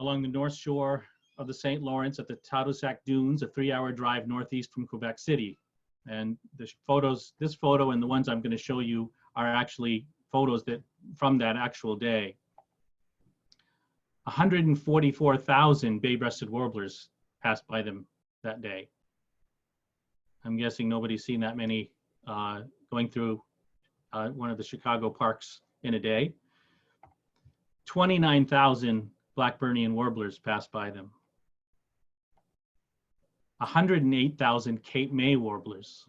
along the north shore of the St. Lawrence at the Tadoussac Dunes, a 3-hour drive northeast from Quebec City. And the photos, this photo and the ones I'm going to show you are actually photos that from that actual day. 144,000 bay-breasted warblers passed by them that day. I'm guessing nobody's seen that many going through one of the Chicago parks in a day. 29,000 Blackburnian warblers passed by them. 108,000 Cape May warblers.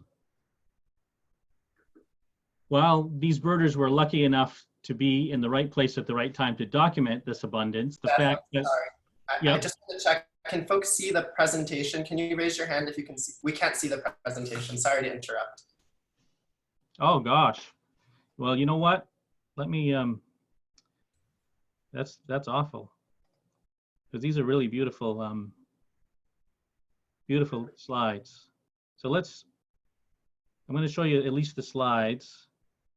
While these birders were lucky enough to be in the right place at the right time to document this abundance, the fact that... Sorry, I just want to check. Can folks see the presentation? Can you raise your hand if you can see? We can't see the presentation. Sorry to interrupt. Oh gosh. Well, you know what? Let me, that's awful. Because these are really beautiful, beautiful slides. So I'm going to show you at least the slides.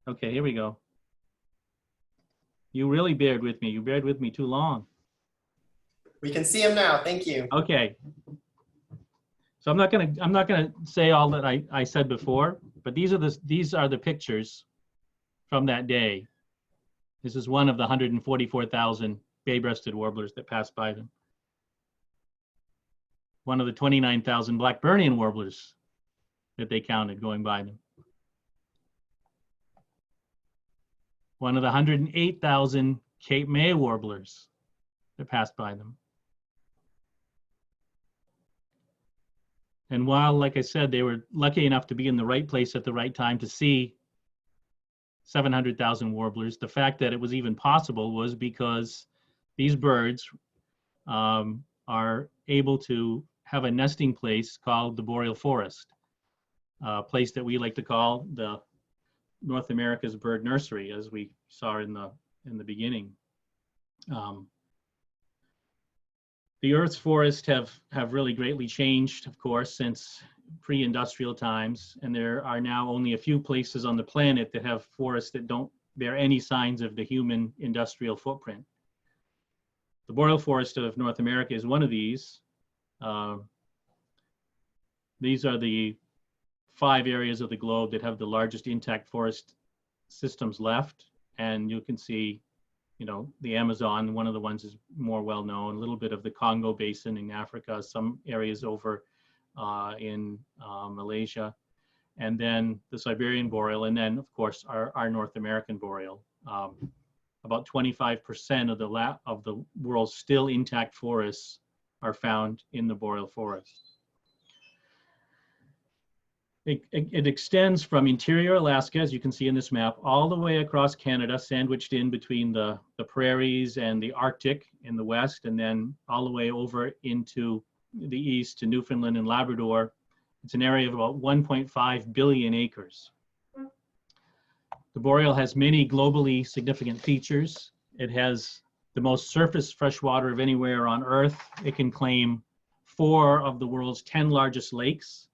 Okay, here we go. You really bared with me. You bared with me too long. We can see him now. Thank you. Okay. So I'm not gonna say all that I said before, but these are the pictures from that day. This is one of the 144,000 bay-breasted warblers that passed by them. One of the 29,000 Blackburnian warblers that they counted going by them. One of the 108,000 Cape May warblers that passed by them. And while, like I said, they were lucky enough to be in the right place at the right time to see 700,000 warblers, the fact that it was even possible was because these birds are able to have a nesting place called the Boreal Forest, a place that we like to call the North America's bird nursery, as we saw in the beginning. The Earth's forests have really greatly changed, of course, since pre-industrial times, and there are now only a few places on the planet that have forests that don't bear any signs of the human industrial footprint. The Boreal Forest of North America is one of these. These are the 5 areas of the globe that have the largest intact forest systems left, and you can see, you know, the Amazon, one of the ones is more well known, a little bit of the Congo Basin in Africa, some areas over in Malaysia, and then the Siberian Boreal, and then of course our North American Boreal. About 25% of the world's still intact forests are found in the Boreal Forest. It extends from interior Alaska, as you can see in this map, all the way across Canada, sandwiched in between the prairies and the Arctic in the west, and then all the way over into the east to Newfoundland and Labrador. It's an area of about 1.5 billion acres. The Boreal has many globally significant features. It has the most surface freshwater of anywhere on Earth. It can claim 4 of the world's 10 largest lakes.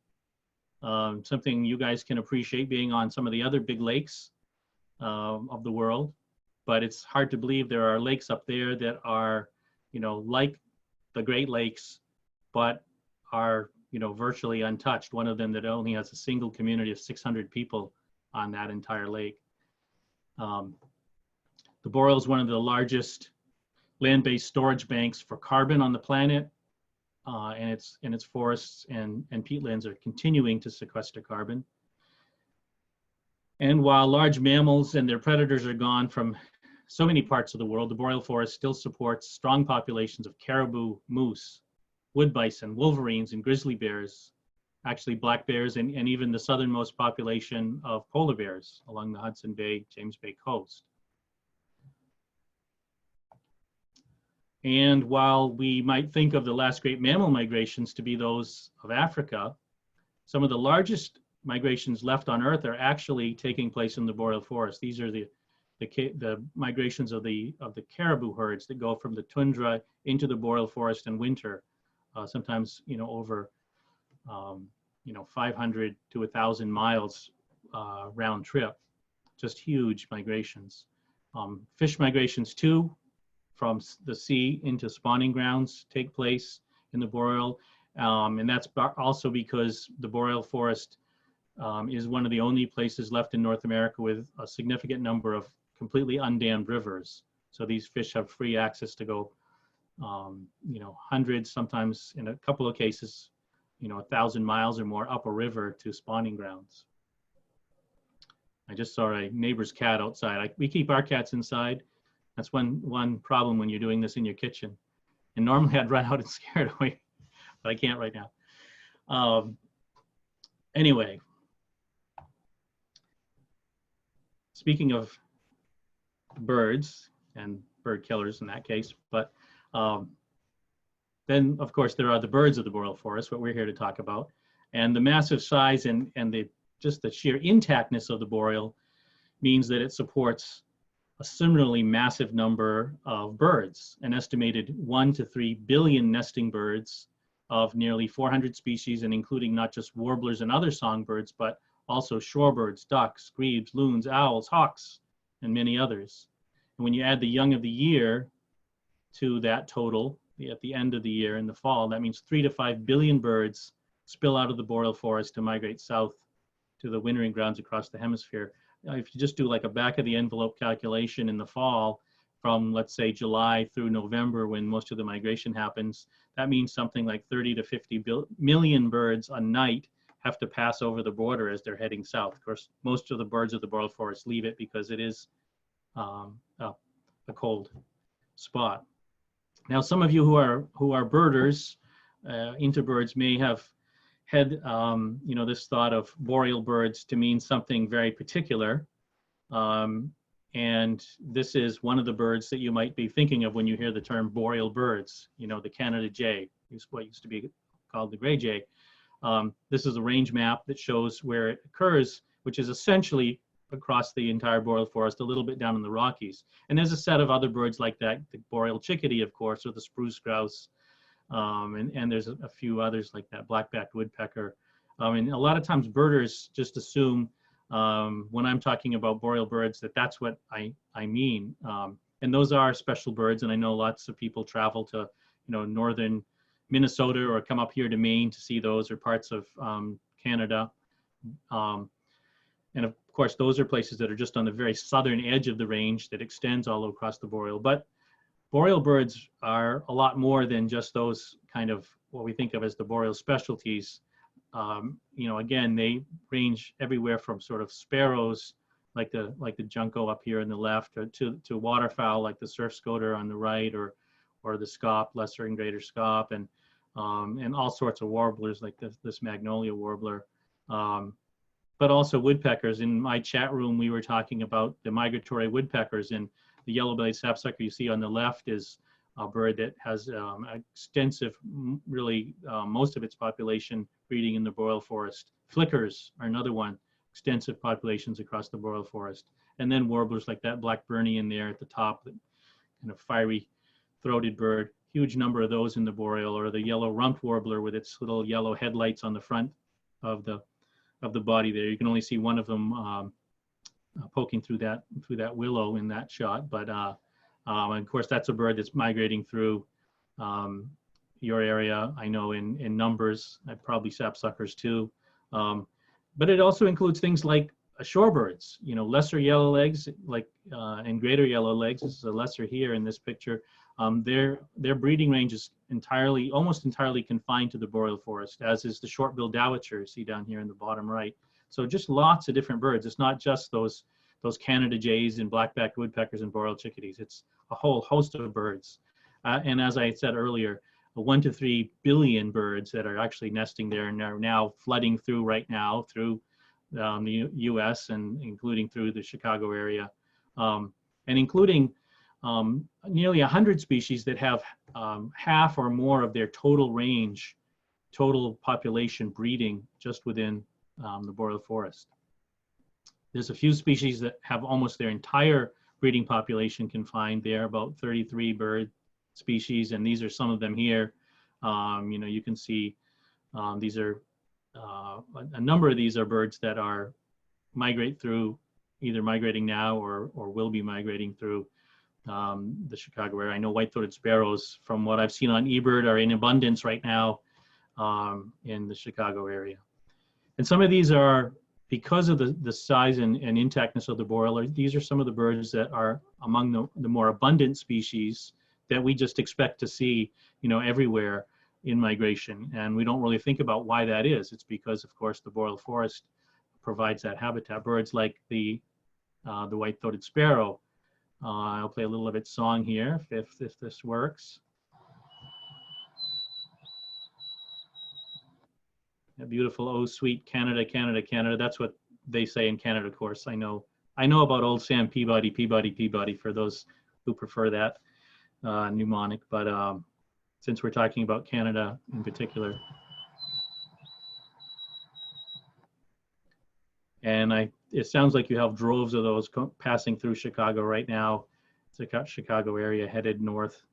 Something you guys can appreciate being on some of the other big lakes of the world. But it's hard to believe there are lakes up there that are, you know, like the Great Lakes, but are, you know, virtually untouched. One of them that only has a single community of 600 people on that entire lake. The Boreal is one of the largest land-based storage banks for carbon on the planet, and its forests and peatlands are continuing to sequester carbon. And while large mammals and their predators are gone from so many parts of the world, the Boreal Forest still supports strong populations of caribou, moose, wood bison, wolverines, and grizzly bears, actually black bears, and even the southernmost population of polar bears along the Hudson Bay, James Bay coast. And while we might think of the last great mammal migrations to be those of Africa, some of the largest migrations left on Earth are actually taking place in the Boreal Forest. These are the migrations of the caribou herds that go from the tundra into the Boreal Forest in winter, sometimes, you know, over 500 to 1,000 miles round trip. Just huge migrations. Fish migrations too from the sea into spawning grounds take place in the boreal. And that's also because the boreal forest is one of the only places left in North America with a significant number of completely undammed rivers. So these fish have free access to go, you know, hundreds, sometimes in a couple of cases, you know, 1,000 miles or more up a river to spawning grounds. I just saw a neighbor's cat outside. We keep our cats inside. That's one problem when you're doing this in your kitchen. And normally I'd run out and scare it away, but I can't right now. Anyway, speaking of birds and bird killers in that case, but then of course there are the birds of the boreal forest, what we're here to talk about. And the massive size and just the sheer intactness of the boreal means that it supports a similarly massive number of birds, an estimated 1 to 3 billion nesting birds of nearly 400 species, and including not just warblers and other songbirds, but also shorebirds, ducks, grebes, loons, owls, hawks, and many others. And when you add the young of the year to that total at the end of the year in the fall, that means 3 to 5 billion birds spill out of the boreal forest to migrate south to the wintering grounds across the hemisphere. If you just do like a back of the envelope calculation in the fall from, let's say, July through November, when most of the migration happens, that means something like 30 to 50 million birds a night have to pass over the border as they're heading south. Of course, most of the birds of the boreal forest leave it because it is a cold spot. Now, some of you who are birders, into birds, may have had you know, this thought of boreal birds to mean something very particular. And this is one of the birds that you might be thinking of when you hear the term boreal birds, you know, the Canada jay, what used to be called the gray jay. This is a range map that shows where it occurs, which is essentially across the entire boreal forest, a little bit down in the Rockies. And there's a set of other birds like that, the boreal chickadee, of course, or the spruce grouse. And there's a few others like that, black-backed woodpecker. And a lot of times birders just assume when I'm talking about boreal birds that that's what I mean. And those are special birds, and I know lots of people travel to, you know, northern Minnesota or come up here to Maine to see those, or parts of Canada. And of course, those are places that are just on the very southern edge of the range that extends all across the boreal. But boreal birds are a lot more than just those kind of what we think of as the boreal specialties. You know, again, they range everywhere from sort of sparrows, like the junco up here on the left, or to waterfowl like the surf scoter on the right, or the scaup, lesser and greater scaup, and all sorts of warblers like this magnolia warbler. But also woodpeckers. In my chat room, we were talking about the migratory woodpeckers, and the yellow-bellied sapsucker you see on the left is a bird that has extensive, really most of its population breeding in the boreal forest. Flickers are another one, extensive populations across the boreal forest. And then warblers like that black burnie in there at the top, the kind of fiery throated bird, huge number of those in the boreal, or the yellow rumped warbler with its little yellow headlights on the front of the body there. You can only see one of them poking through that willow in that shot, but and of course that's a bird that's migrating through your area, I know, in numbers, probably sapsuckers too. But it also includes things like shorebirds, you know, lesser yellow legs, like and greater yellow legs. This is a lesser here in this picture. Their breeding range is almost entirely confined to the boreal forest, as is the short-billed dowitcher you see down here in the bottom right. So just lots of different birds. It's not just those Canada jays and black-backed woodpeckers and boreal chickadees. It's a whole host of birds. And as I said earlier, 1 to 3 billion birds that are actually nesting there and are now flooding through right now through the U.S. and including through the Chicago area, and including nearly 100 species that have half or more of their total range, total population breeding just within the boreal forest. There's a few species that have almost their entire breeding population confined. There are about 33 bird species, and these are some of them here. You know, you can see these are a number of these are birds that either migrating now or will be migrating through the Chicago area. I know white-throated sparrows, from what I've seen on eBird, are in abundance right now in the Chicago area. And some of these are, because of the size and intactness of the boreal, these are some of the birds that are among the more abundant species that we just expect to see, everywhere in migration. And we don't really think about why that is. It's because, of course, the boreal forest provides that habitat. Birds like the white-throated sparrow. I'll play a little of its song here, if this works. A beautiful "Oh Sweet Canada, Canada, Canada." That's what they say in Canada, of course. I know about old Sam Peabody, Peabody, Peabody, for those who prefer that mnemonic. But since we're talking about Canada in particular, and it sounds like you have droves of those passing through Chicago right now. It's the Chicago area headed north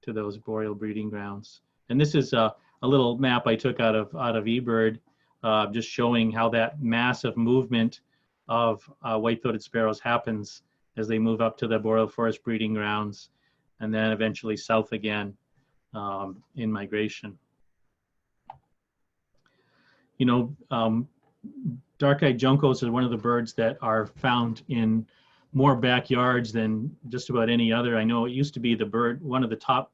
to those boreal breeding grounds. And this is a little map I took out of eBird, just showing how that massive movement of white-throated sparrows happens as they move up to the boreal forest breeding grounds, and then eventually south again in migration. Dark-eyed juncos are one of the birds that are found in more backyards than just about any other. I know it used to be the bird, one of the top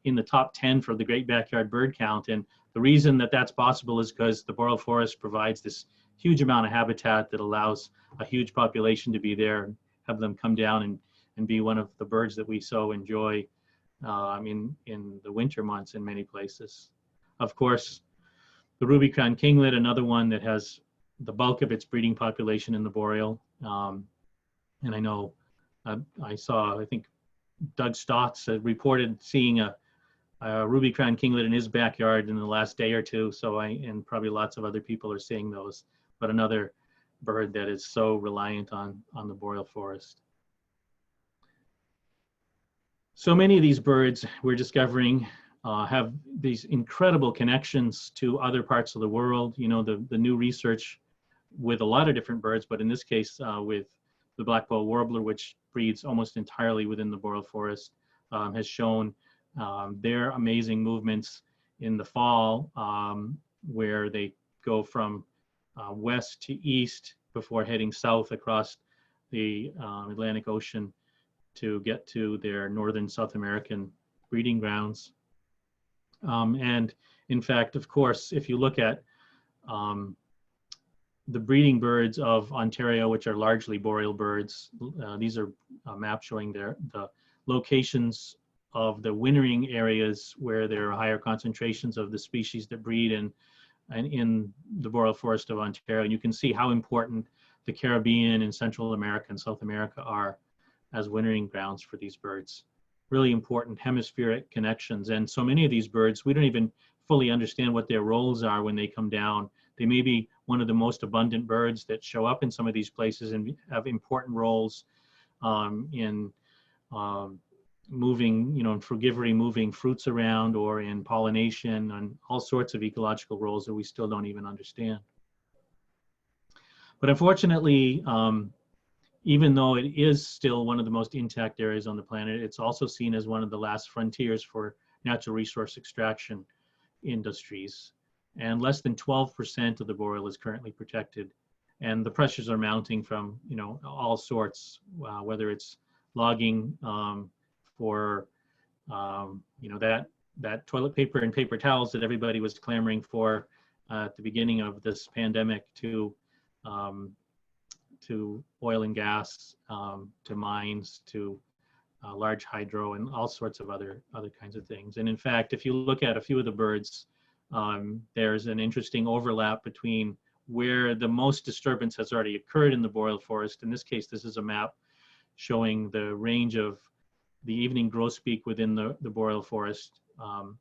10 for the Great Backyard Bird Count. And the reason that that's possible is because the boreal forest provides this huge amount of habitat that allows a huge population to be there and have them come down and be one of the birds that we so enjoy in the winter months in many places. Of course, the ruby-crowned kinglet, another one that has the bulk of its breeding population in the boreal. And I know I think Doug Stotts reported seeing a ruby-crowned kinglet in his backyard in the last day or two. So and probably lots of other people are seeing those, but another bird that is so reliant on the boreal forest. So many of these birds we're discovering have these incredible connections to other parts of the world. The new research with a lot of different birds, but in this case with the black-billed warbler, which breeds almost entirely within the boreal forest, has shown their amazing movements in the fall, where they go from west to east before heading south across the Atlantic Ocean to get to their northern South American breeding grounds. And in fact, of course, if you look at the breeding birds of Ontario, which are largely boreal birds, these are maps showing the locations of the wintering areas where there are higher concentrations of the species that breed in the boreal forest of Ontario. And you can see how important the Caribbean and Central America and South America are as wintering grounds for these birds. Really important hemispheric connections. And so many of these birds, we don't even fully understand what their roles are when they come down. They may be one of the most abundant birds that show up in some of these places and have important roles in moving, in frugivory, moving fruits around, or in pollination, and all sorts of ecological roles that we still don't even understand. But unfortunately, even though it is still one of the most intact areas on the planet, it's also seen as one of the last frontiers for natural resource extraction industries. And less than 12% of the boreal is currently protected. And the pressures are mounting from, all sorts, whether it's logging for, that toilet paper and paper towels that everybody was clamoring for at the beginning of this pandemic, to oil and gas, to mines, to large hydro, and all sorts of other kinds of things. And in fact, if you look at a few of the birds, there's an interesting overlap between where the most disturbance has already occurred in the boreal forest. In this case, this is a map showing the range of the evening grosbeak within the boreal forest.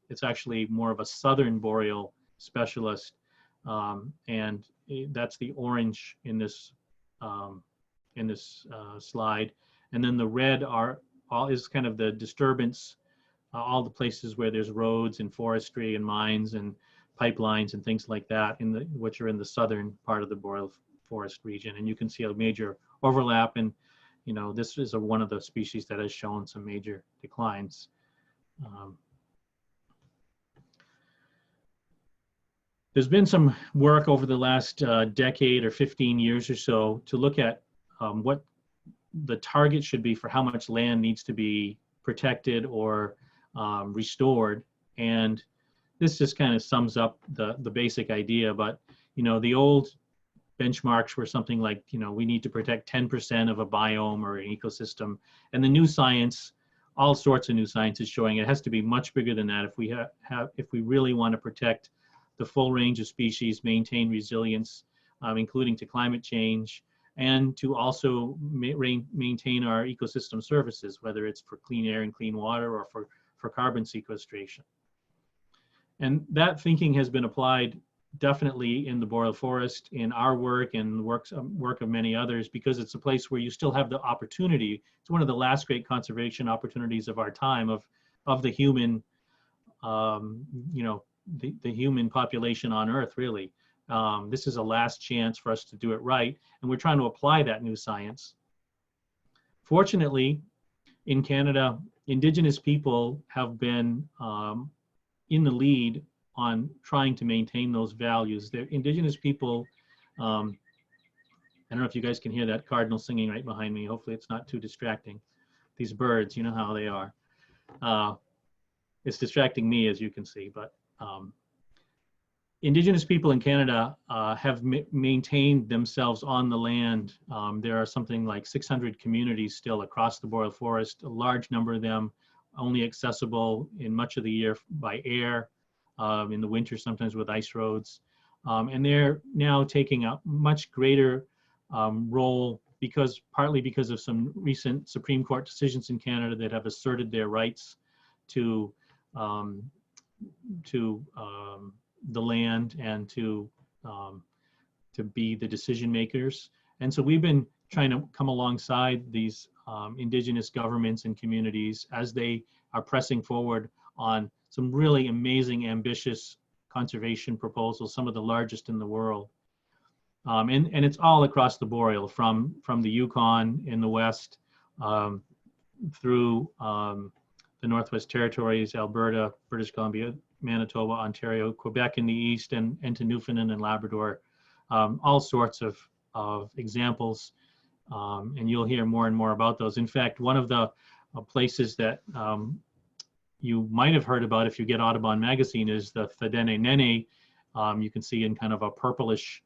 It's actually more of a southern boreal specialist, and that's the orange in this slide. And then the red is kind of the disturbance, all the places where there's roads and forestry and mines and pipelines and things like that, which are in the southern part of the boreal forest region. And you can see a major overlap. And you know, this is one of the species that has shown some major declines. There's been some work over the last decade or 15 years or so to look at what the target should be for how much land needs to be protected or restored. And this just kind of sums up the basic idea. But, you know, the old benchmarks were something like, you know, we need to protect 10% of a biome or an ecosystem. And the new science, all sorts of new science is showing it has to be much bigger than that if we really want to protect the full range of species, maintain resilience, including to climate change, and to also maintain our ecosystem services, whether it's for clean air and clean water or for carbon sequestration. And that thinking has been applied definitely in the Boreal Forest, in our work and the work of many others, because it's a place where you still have the opportunity. It's one of the last great conservation opportunities of our time, of the human, you know, the human population on Earth, really. This is a last chance for us to do it right, and we're trying to apply that new science. Fortunately, in Canada, Indigenous people have been in the lead on trying to maintain those values. They're Indigenous people, I don't know if you guys can hear that cardinal singing right behind me. Hopefully it's not too distracting. These birds, you know how they are. It's distracting me, as you can see, but Indigenous people in Canada have maintained themselves on the land. There are something like 600 communities still across the Boreal Forest, a large number of them only accessible in much of the year by air, in the winter sometimes with ice roads. And they're now taking a much greater role partly because of some recent Supreme Court decisions in Canada that have asserted their rights to the land and to be the decision makers. And so we've been trying to come alongside these Indigenous governments and communities as they are pressing forward on some really amazing, ambitious conservation proposals, some of the largest in the world. And it's all across the Boreal, from the Yukon in the west, through the Northwest Territories, Alberta, British Columbia, Manitoba, Ontario, Quebec in the east, and to Newfoundland and Labrador. All sorts of examples, and you'll hear more and more about those. In fact, one of the places that you might have heard about if you get Audubon magazine is the Fedene Nene. You can see in kind of a purplish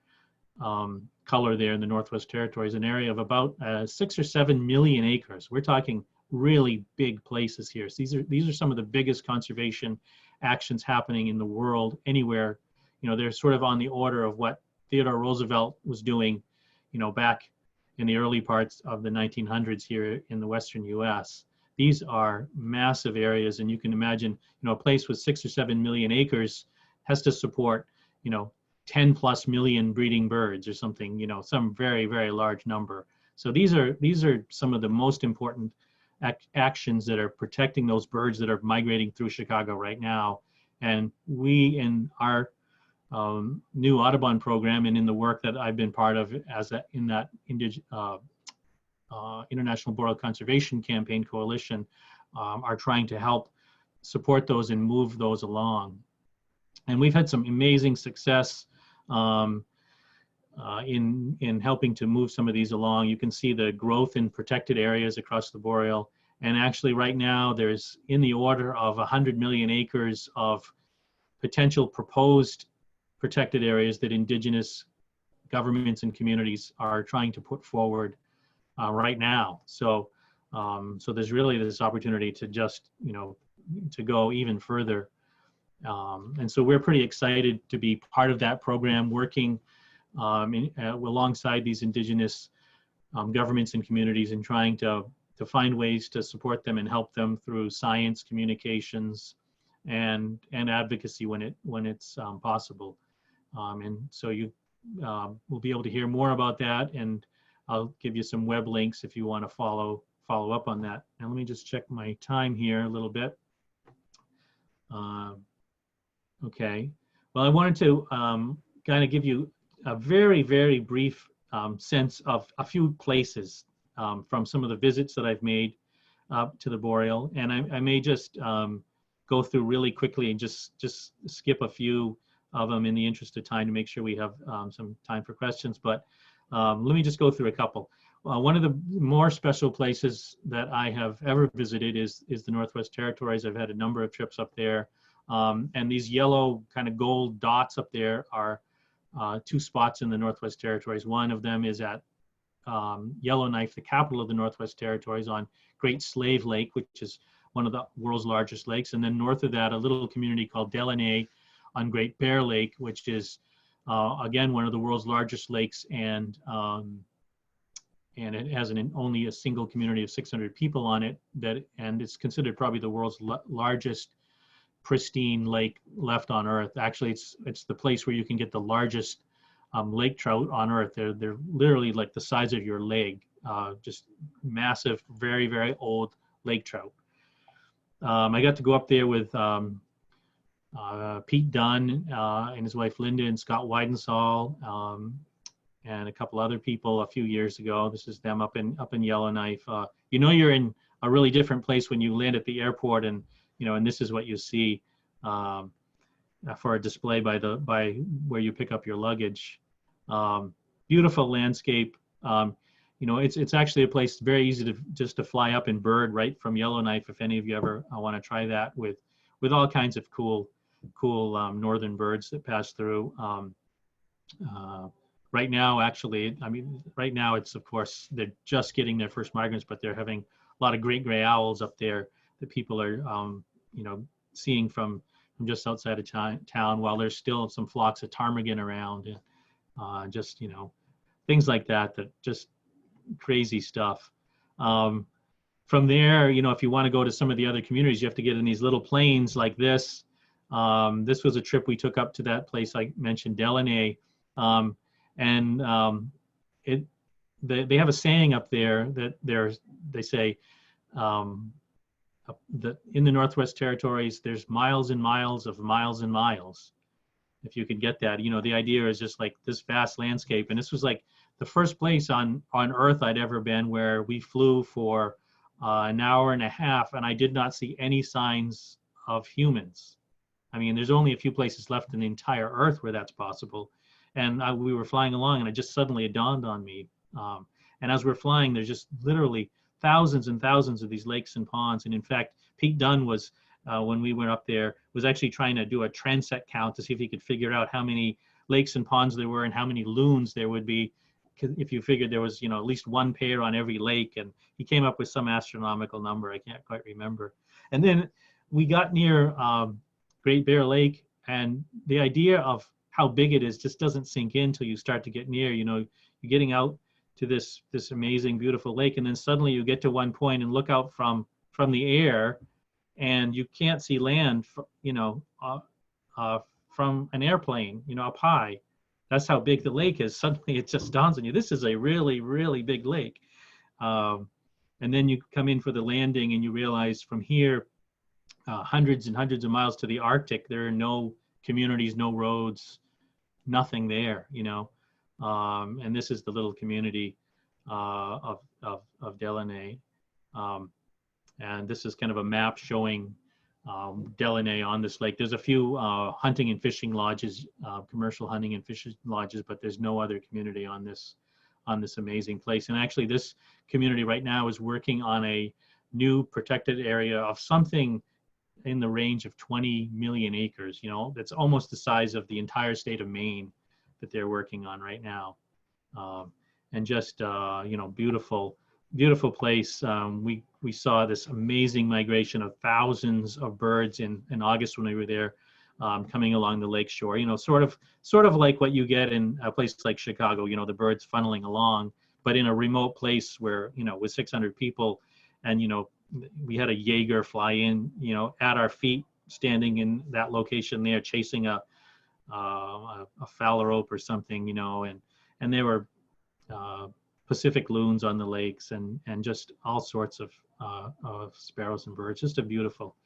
color there in the Northwest Territories, an area of about 6 or 7 million acres. We're talking really big places here. So these are some of the biggest conservation actions happening in the world anywhere. You know, they're sort of on the order of what Theodore Roosevelt was doing, you know, back in the early parts of the 1900s here in the Western US. These are massive areas, and you can imagine, you know, a place with 6 or 7 million acres has to support, you know, 10+ million breeding birds or something, you know, some very, very large number. So these are some of the most important actions that are protecting those birds that are migrating through Chicago right now. And we, in our new Audubon program and in the work that I've been part of in that International Boreal Conservation Campaign Coalition, are trying to help support those and move those along. And we've had some amazing success in helping to move some of these along. You can see the growth in protected areas across the Boreal. And actually right now there's in the order of 100 million acres of potential proposed protected areas that Indigenous governments and communities are trying to put forward right now. So there's really this opportunity to just, you know, to go even further. And so we're pretty excited to be part of that program, working alongside these Indigenous governments and communities, and trying to find ways to support them and help them through science, communications, and advocacy when it's possible. And so you will be able to hear more about that, and I'll give you some web links if you want to follow up on that. Now let me just check my time here a little bit. Okay, well, I wanted to kind of give you a very, very brief sense of a few places from some of the visits that I've made to the Boreal, and I may just go through really quickly and just skip a few of them in the interest of time to make sure we have some time for questions. But let me just go through a couple. One of the more special places that I have ever visited is the Northwest Territories. I've had a number of trips up there. And these yellow kind of gold dots up there are two spots in the Northwest Territories. One of them is at Yellowknife, the capital of the Northwest Territories, on Great Slave Lake, which is one of the world's largest lakes. And then north of that, a little community called Delaney on Great Bear Lake, which is, again, one of the world's largest lakes. And it has only a single community of 600 people on it. And it's considered probably the world's largest pristine lake left on Earth. Actually, it's the place where you can get the largest lake trout on Earth. They're literally like the size of your leg, just massive, very, very old lake trout. I got to go up there with Pete Dunn and his wife Linda and Scott Weidensall and a couple other people a few years ago. This is them up in Yellowknife. You know, you're in a really different place when you land at the airport, and and this is what you see for a display by where you pick up your luggage. Beautiful landscape. It's actually a place very easy to fly up and bird right from Yellowknife, if any of you ever want to try that, with all kinds of cool northern birds that pass through. Right now, actually, right now it's, of course, they're just getting their first migrants, but they're having a lot of great gray owls up there that people are seeing from just outside of town, while there's still some flocks of ptarmigan around, and things like that just crazy stuff. From there, if you want to go to some of the other communities, you have to get in these little planes like this. This was a trip we took up to that place I mentioned, Delaney, and they have a saying up there that they say that in the Northwest Territories, there's miles and miles of miles and miles. If you could get that, the idea is just like this vast landscape. And this was like the first place on Earth I'd ever been where we flew for an hour and a half, and I did not see any signs of humans. There's only a few places left in the entire Earth where that's possible. And we were flying along, and it just suddenly dawned on me. And as we're flying, there's just literally thousands and thousands of these lakes and ponds. And in fact, Pete Dunn was, when we went up there, was actually trying to do a transect count to see if he could figure out how many lakes and ponds there were and how many loons there would be, if you figured there was, at least one pair on every lake. And he came up with some astronomical number. I can't quite remember. And then we got near Great Bear Lake, and the idea of how big it is just doesn't sink in until you start to get near. You're getting out to this amazing, beautiful lake, and then suddenly you get to one point and look out from the air, and you can't see land, from an airplane, up high. That's how big the lake is. Suddenly it just dawns on you, this is a really, really big lake. And then you come in for the landing, and you realize from here, hundreds and hundreds of miles to the Arctic, there are no communities, no roads, nothing there, and this is the little community of Delaney. And this is kind of a map showing Delaney on this lake. There's a few hunting and fishing lodges, commercial hunting and fishing lodges, but there's no other community on this amazing place. And actually, this community right now is working on a new protected area of something in the range of 20 million acres. That's almost the size of the entire state of Maine that they're working on right now. And just beautiful place. We saw this amazing migration of thousands of birds in August when we were there, coming along the lake shore. Sort of like what you get in a place like Chicago. The birds funneling along, but in a remote place where with 600 people, and we had a Jaeger fly in, at our feet, standing in that location there, chasing a phalarope or something, and there were Pacific loons on the lakes, and just all sorts of sparrows and birds. Just a beautiful,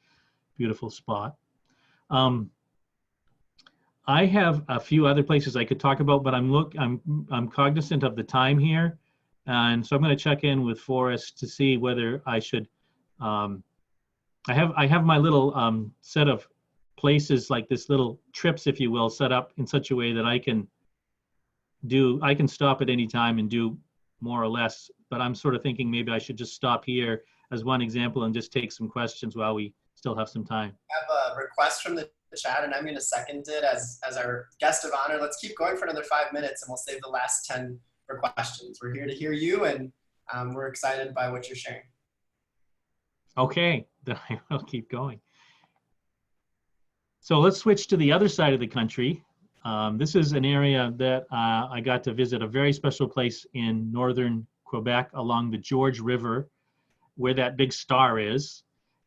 beautiful spot. I have a few other places I could talk about, but I'm cognizant of the time here, And so I'm going to check in with Forrest to see whether I should. I have my little set of places, like this little trips, if you will, set up in such a way that I can stop at any time and do more or less. But I'm sort of thinking maybe I should just stop here as one example and just take some questions while we still have some time. I have a request from the chat, and I'm going to second it as our guest of honor. Let's keep going for another 5 minutes, and we'll save the last 10 for questions. We're here to hear you, and we're excited by what you're sharing. Okay, then I will keep going. So let's switch to the other side of the country. This is an area that I got to visit, a very special place in northern Quebec along the George River, where that big star is.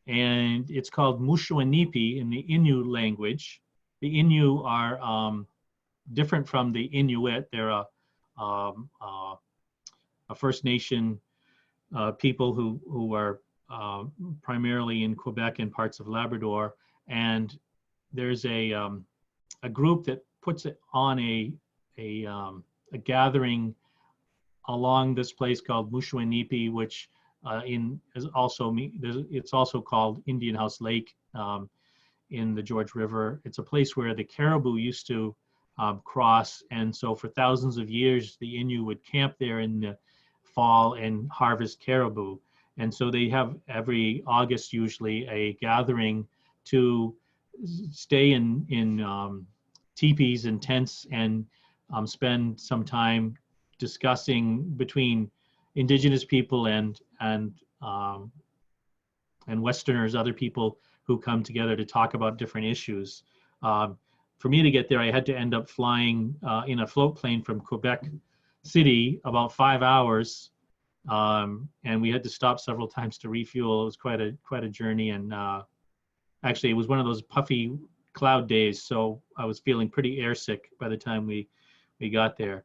And it's called Mushwanipi in the Innu language. The Innu are different from the Inuit. They're a First Nation people who are primarily in Quebec and parts of Labrador. And there's a group that puts it on a gathering along this place called Mushwanipi, which it's also called Indian House Lake in the George River. It's a place where the caribou used to cross, and so for thousands of years the Innu would camp there in the fall and harvest caribou. And so they have every August usually a gathering to stay in teepees and tents and spend some time discussing between indigenous people and Westerners, other people who come together to talk about different issues. For me to get there, I had to end up flying in a float plane from Quebec City, about 5 hours, and we had to stop several times to refuel. It was quite a journey, and actually it was one of those puffy cloud days, so I was feeling pretty airsick by the time we got there.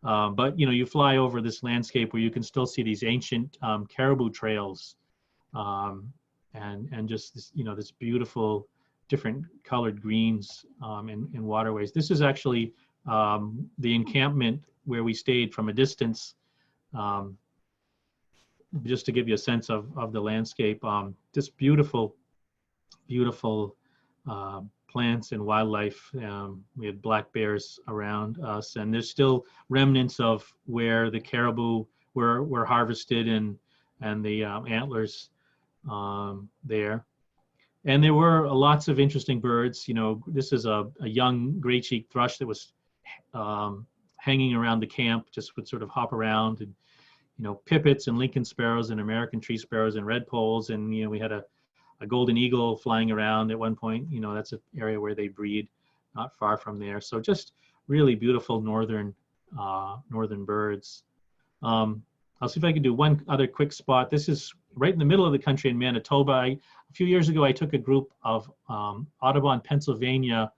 But you fly over this landscape where you can still see these ancient caribou trails, and just this this beautiful different colored greens and waterways. This is actually the encampment where we stayed from a distance, just to give you a sense of the landscape. Just beautiful plants and wildlife. We had black bears around us, and there's still remnants of where the caribou were harvested and the antlers there. And there were lots of interesting birds. This is a young gray-cheeked thrush that was hanging around the camp, just would sort of hop around, and pipits and Lincoln sparrows and American tree sparrows and redpolls, and we had a golden eagle flying around at one point. That's an area where they breed, not far from there. So just really beautiful northern birds. I'll see if I can do one other quick spot. This is right in the middle of the country in Manitoba. A few years ago, I took a group of Audubon, Pennsylvania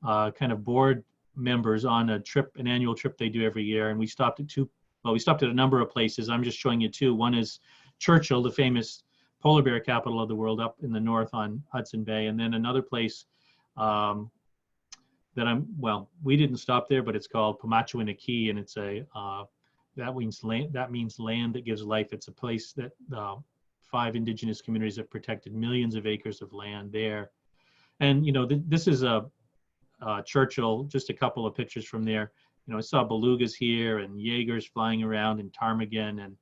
kind of board members on a trip, an annual trip they do every year. And we stopped at a number of places. I'm just showing you two. One is Churchill, the famous polar bear capital of the world, up in the north on Hudson Bay. And then another place we didn't stop there, but it's called Pamachwiniki, and it's that means land that gives life. It's a place that 5 indigenous communities have protected millions of acres of land there. And this is a Churchill, just a couple of pictures from there. I saw belugas here and Jaegers flying around and ptarmigan and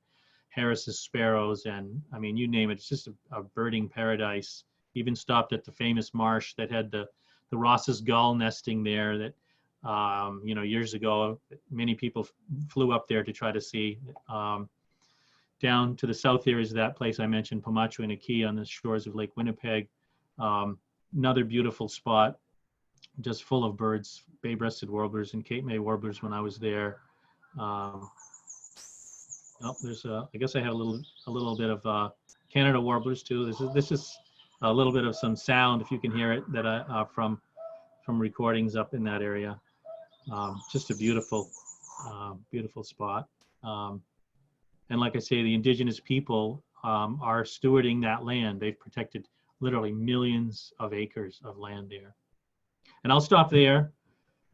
Harris's sparrows, and I mean, you name it. It's just a birding paradise. Even stopped at the famous marsh that had the Ross's gull nesting there that years ago many people flew up there to try to see. Down to the south here is that place I mentioned, Pamachwiniki, on the shores of Lake Winnipeg. Another beautiful spot, just full of birds, bay-breasted warblers and Cape May warblers when I was there. There's I guess I have a little bit of Canada warblers too. This is a little bit of some sound, if you can hear it, that from recordings up in that area. Just a beautiful spot. And like I say, the indigenous people are stewarding that land. They've protected literally millions of acres of land there. And I'll stop there.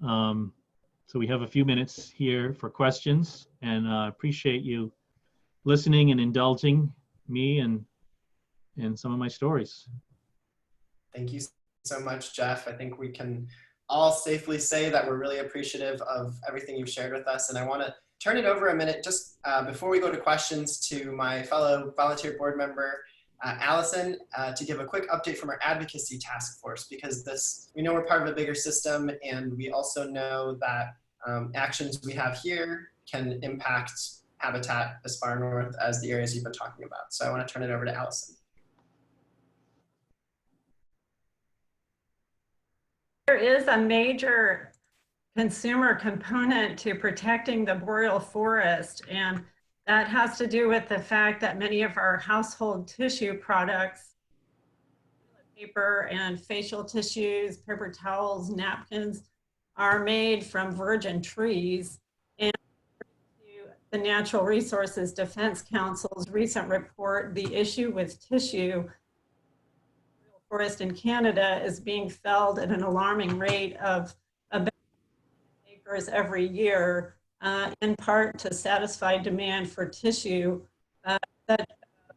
So we have a few minutes here for questions, and appreciate you listening and indulging me and some of my stories. Thank you so much, Jeff. I think we can all safely say that we're really appreciative of everything you've shared with us. And I want to turn it over a minute just before we go to questions to my fellow volunteer board member, Allison, to give a quick update from our advocacy task force, because we know we're part of a bigger system, and we also know that actions we have here can impact habitat as far north as the areas you've been talking about. So I want to turn it over to Allison. There is a major consumer component to protecting the boreal forest, and that has to do with the fact that many of our household tissue products, paper and facial tissues, paper towels, napkins, are made from virgin trees. And the Natural Resources Defense Council's recent report, the issue with tissue forest in Canada is being felled at an alarming rate of about acres every year, in part to satisfy demand for tissue that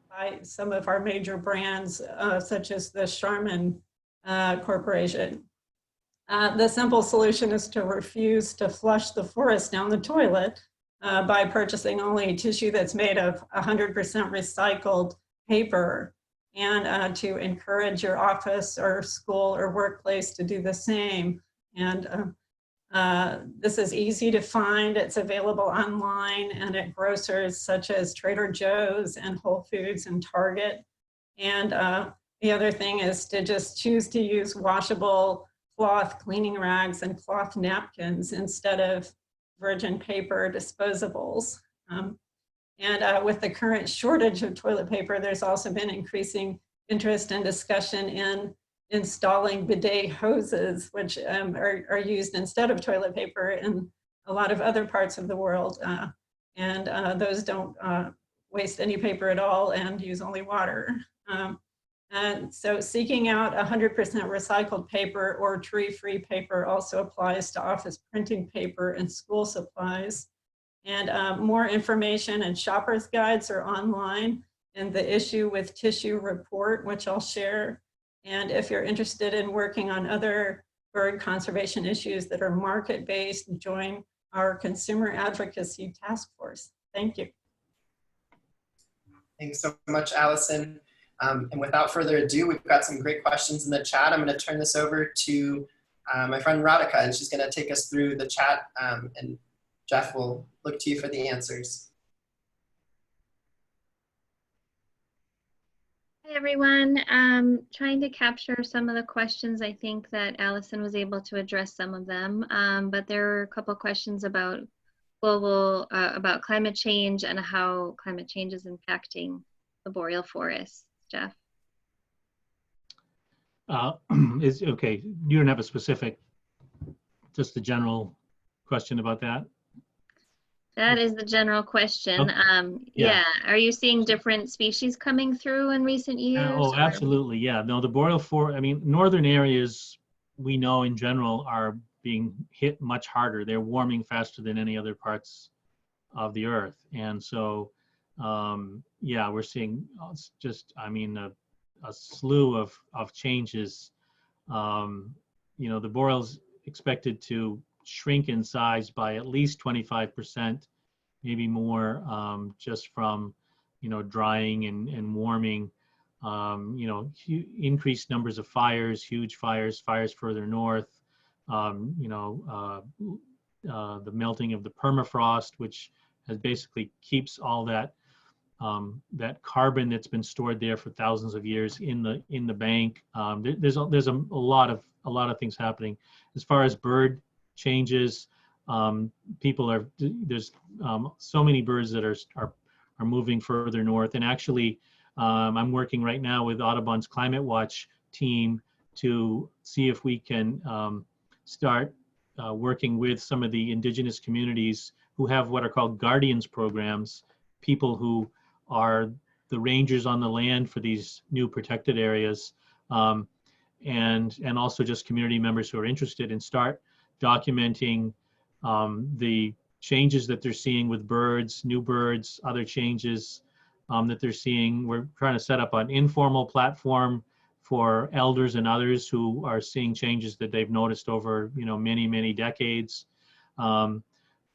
by some of our major brands, such as the Charmin Corporation. The simple solution is to refuse to flush the forest down the toilet by purchasing only tissue that's made of 100% recycled paper, and to encourage your office or school or workplace to do the same. And this is easy to find. It's available online and at grocers such as Trader Joe's and Whole Foods and Target. And the other thing is to just choose to use washable cloth cleaning rags and cloth napkins instead of virgin paper disposables. And with the current shortage of toilet paper, there's also been increasing interest and discussion in installing bidet hoses, which are used instead of toilet paper in a lot of other parts of the world. And those don't waste any paper at all and use only water. And so seeking out 100% recycled paper or tree-free paper also applies to office printing paper and school supplies. And more information and shopper's guides are online in the Issue with Tissue report, which I'll share. And if you're interested in working on other bird conservation issues that are market-based, join our consumer advocacy task force. Thank you. Thanks so much, Allison. And without further ado, we've got some great questions in the chat. I'm going to turn this over to my friend Radhika, and she's going to take us through the chat, and Jeff will look to you for the answers. Hi, everyone. Trying to capture some of the questions. I think that Allison was able to address some of them, but there were a couple of questions about global, about climate change and how climate change is impacting the boreal forests. Jeff? Okay, you don't have a specific, just a general question about that? That is the general question. Okay. Yeah. Are you seeing different species coming through in recent years? Oh, absolutely. Yeah. No, the boreal forest, I mean, northern areas we know in general are being hit much harder. They're warming faster than any other parts of the earth. And so, yeah, we're seeing just, I mean, a slew of changes. You know, the boreal's expected to shrink in size by at least 25%, maybe more, just from, you know, drying and warming, you know, increased numbers of fires, huge fires further north, you know, the melting of the permafrost, which has basically keeps all that that carbon that's been stored there for thousands of years in the bank. There's a lot of things happening as far as bird changes. People are, there's so many birds that are moving further north, and actually I'm working right now with Audubon's Climate Watch team to see if we can start working with some of the indigenous communities who have what are called guardians programs, people who are the rangers on the land for these new protected areas, and also just community members who are interested, and start documenting the changes that they're seeing with birds, new birds, other changes that they're seeing. We're trying to set up an informal platform for elders and others who are seeing changes that they've noticed over, many, many decades.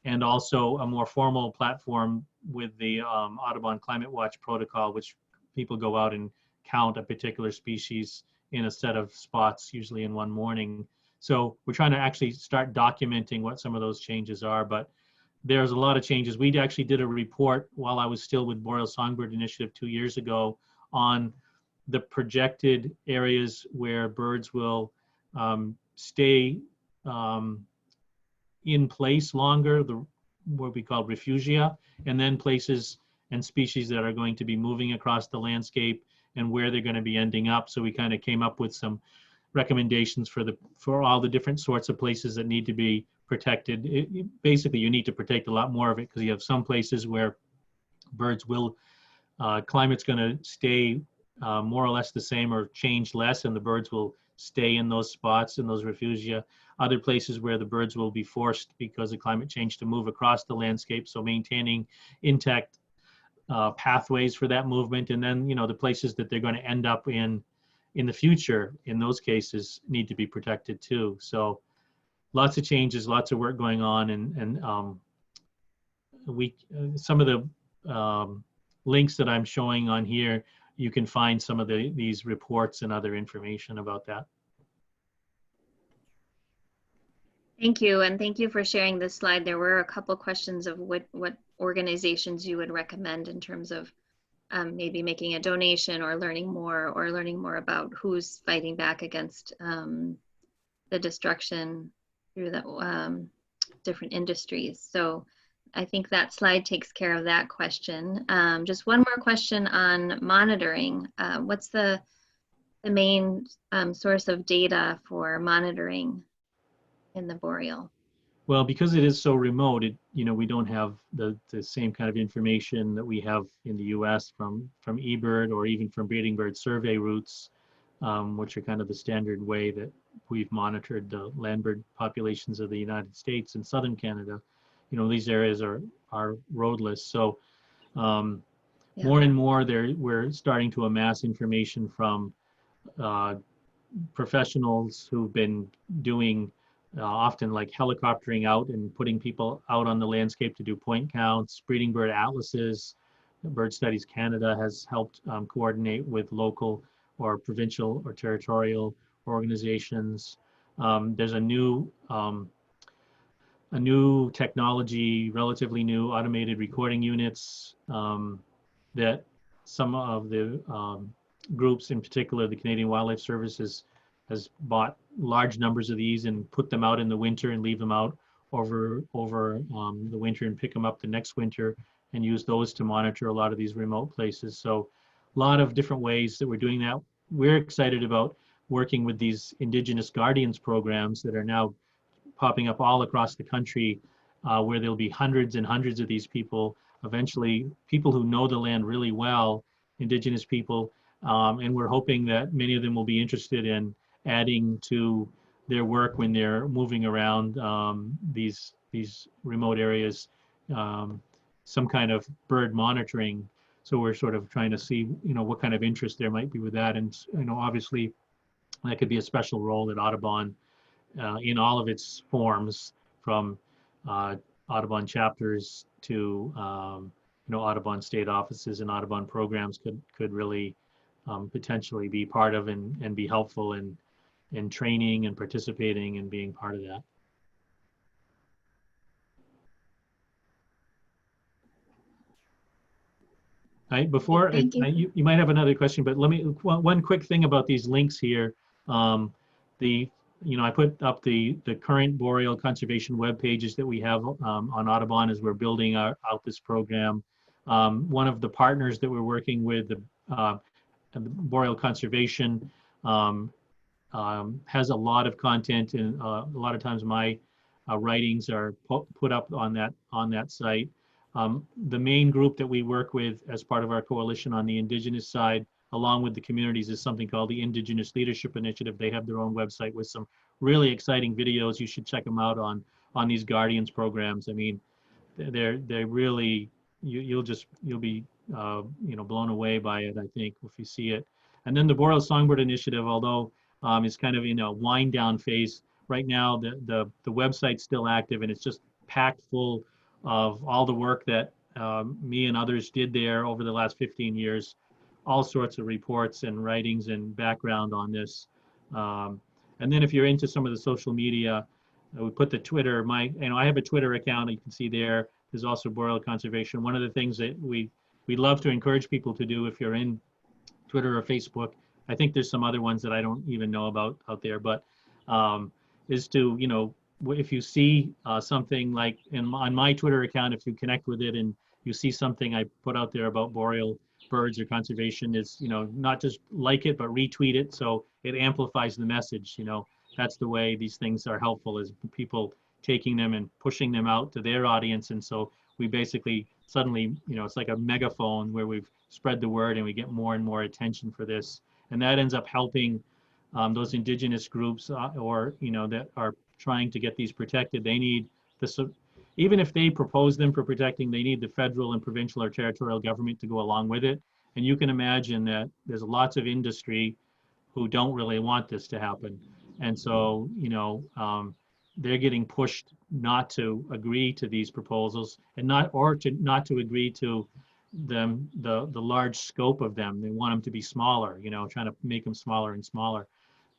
And also a more formal platform with the Audubon Climate Watch protocol, which people go out and count a particular species in a set of spots, usually in one morning. So we're trying to actually start documenting what some of those changes are, but there's a lot of changes. We actually did a report while I was still with Boreal Songbird Initiative 2 years ago on the projected areas where birds will stay in place longer, what we call refugia, and then places and species that are going to be moving across the landscape and where they're going to be ending up. So we kind of came up with some recommendations for all the different sorts of places that need to be protected. Basically, you need to protect a lot more of it because you have some places where birds will, climate's going to stay more or less the same or change less, and the birds will stay in those spots, in those refugia. Other places where the birds will be forced because of climate change to move across the landscape, so maintaining intact pathways for that movement. And then, the places that they're going to end up in the future, in those cases, need to be protected too. So lots of changes, lots of work going on, and some of the links that I'm showing on here, you can find some of these reports and other information about that. Thank you, and thank you for sharing this slide. There were a couple questions of what organizations you would recommend in terms of maybe making a donation or learning more about who's fighting back against the destruction through the different industries. So I think that slide takes care of that question. Just one more question on monitoring. What's the main source of data for monitoring in the boreal? Well, because it is so remote, we don't have the same kind of information that we have in the U.S. from eBird or even from breeding bird survey routes, which are kind of the standard way that we've monitored the land bird populations of the United States and southern Canada. These areas are roadless, so more and more we're starting to amass information from professionals who've been doing often like helicoptering out and putting people out on the landscape to do point counts, breeding bird atlases. Bird Studies Canada has helped coordinate with local or provincial or territorial organizations. There's a new technology, relatively new, automated recording units that some of the groups, in particular the Canadian Wildlife Service, has bought large numbers of these and put them out in the winter and leave them out over the winter and pick them up the next winter and use those to monitor a lot of these remote places. So a lot of different ways that we're doing that. We're excited about working with these Indigenous Guardians programs that are now popping up all across the country, where there'll be hundreds and hundreds of these people, eventually people who know the land really well, Indigenous people, and we're hoping that many of them will be interested in adding to their work when they're moving around these remote areas, some kind of bird monitoring. So we're sort of trying to see, what kind of interest there might be with that. And, obviously that could be a special role at Audubon in all of its forms, from Audubon chapters to, Audubon state offices and Audubon programs could really potentially be part of and be helpful in training and participating and being part of that. Right, before, Thank you. You might have another question, but let me, one quick thing about these links here. I put up the current boreal conservation web pages that we have on Audubon as we're building out this program. One of the partners that we're working with, the Boreal Conservation, has a lot of content, and a lot of times my writings are put up on that site. The main group that we work with as part of our coalition on the Indigenous side, along with the communities, is something called the Indigenous Leadership Initiative. They have their own website with some really exciting videos. You should check them out on these Guardians programs. I mean, they're really, you'll be blown away by it, I think, if you see it. And then the Boreal Songbird Initiative, although is kind of in a wind down phase right now, the website's still active, and it's just packed full of all the work that me and others did there over the last 15 years, all sorts of reports and writings and background on this. And then if you're into some of the social media, we put the Twitter, I have a Twitter account, you can see there. There's also Boreal Conservation. One of the things that we love to encourage people to do, if you're in Twitter or Facebook, I think there's some other ones that I don't even know about out there, but is to, if you see something like on my Twitter account, if you connect with it and you see something I put out there about boreal birds or conservation, is, not just like it, but retweet it, so it amplifies the message. That's the way these things are helpful, is people taking them and pushing them out to their audience. And so we basically suddenly, it's like a megaphone where we've spread the word and we get more and more attention for this. And that ends up helping those indigenous groups or, that are trying to get these protected. They need even if they propose them for protecting, they need the federal and provincial or territorial government to go along with it. And you can imagine that there's lots of industry who don't really want this to happen. And so, they're getting pushed not to agree to these proposals and not to agree to them, the large scope of them. They want them to be smaller, trying to make them smaller and smaller,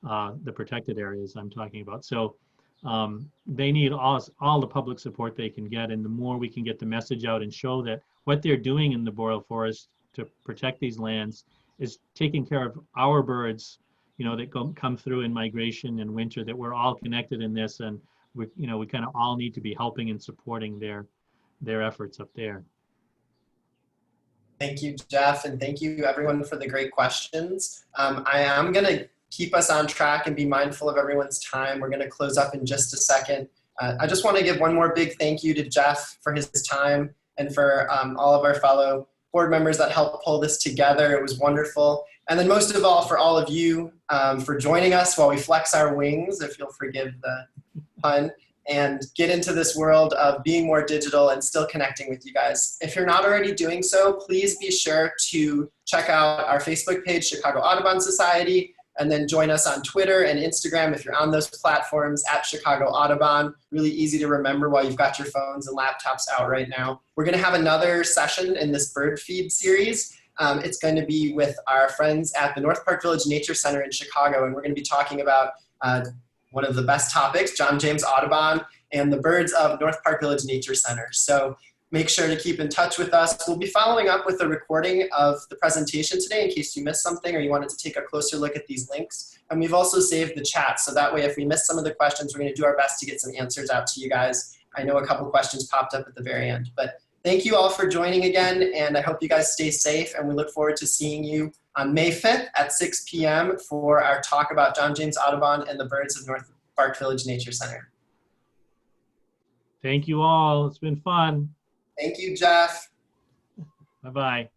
the protected areas I'm talking about. So they need all the public support they can get. And the more we can get the message out and show that what they're doing in the Boreal Forest to protect these lands is taking care of our birds, that come through in migration and winter, that we're all connected in this, and we kind of all need to be helping and supporting their efforts up there. Thank you, Jeff, and thank you everyone for the great questions. I am going to keep us on track and be mindful of everyone's time. We're going to close up in just a second. I just want to give one more big thank you to Jeff for his time, and for all of our fellow board members that helped pull this together. It was wonderful. And then most of all, for all of you for joining us while we flex our wings, if you'll forgive the pun, and get into this world of being more digital and still connecting with you guys. If you're not already doing so, please be sure to check out our Facebook page, Chicago Audubon Society, and then join us on Twitter and Instagram if you're on those platforms, at Chicago Audubon. Really easy to remember while you've got your phones and laptops out right now. We're going to have another session in this bird feed series. It's going to be with our friends at the North Park Village Nature Center in Chicago, and we're going to be talking about one of the best topics, John James Audubon and the birds of North Park Village Nature Center. So make sure to keep in touch with us. We'll be following up with a recording of the presentation today in case you missed something or you wanted to take a closer look at these links. And we've also saved the chat, so that way if we missed some of the questions, we're going to do our best to get some answers out to you guys. I know a couple questions popped up at the very end, but thank you all for joining again, and I hope you guys stay safe, and we look forward to seeing you on May 5th at 6 p.m. for our talk about John James Audubon and the birds of North Park Village Nature Center. Thank you all. It's been fun. Thank you, Jeff. Bye-bye.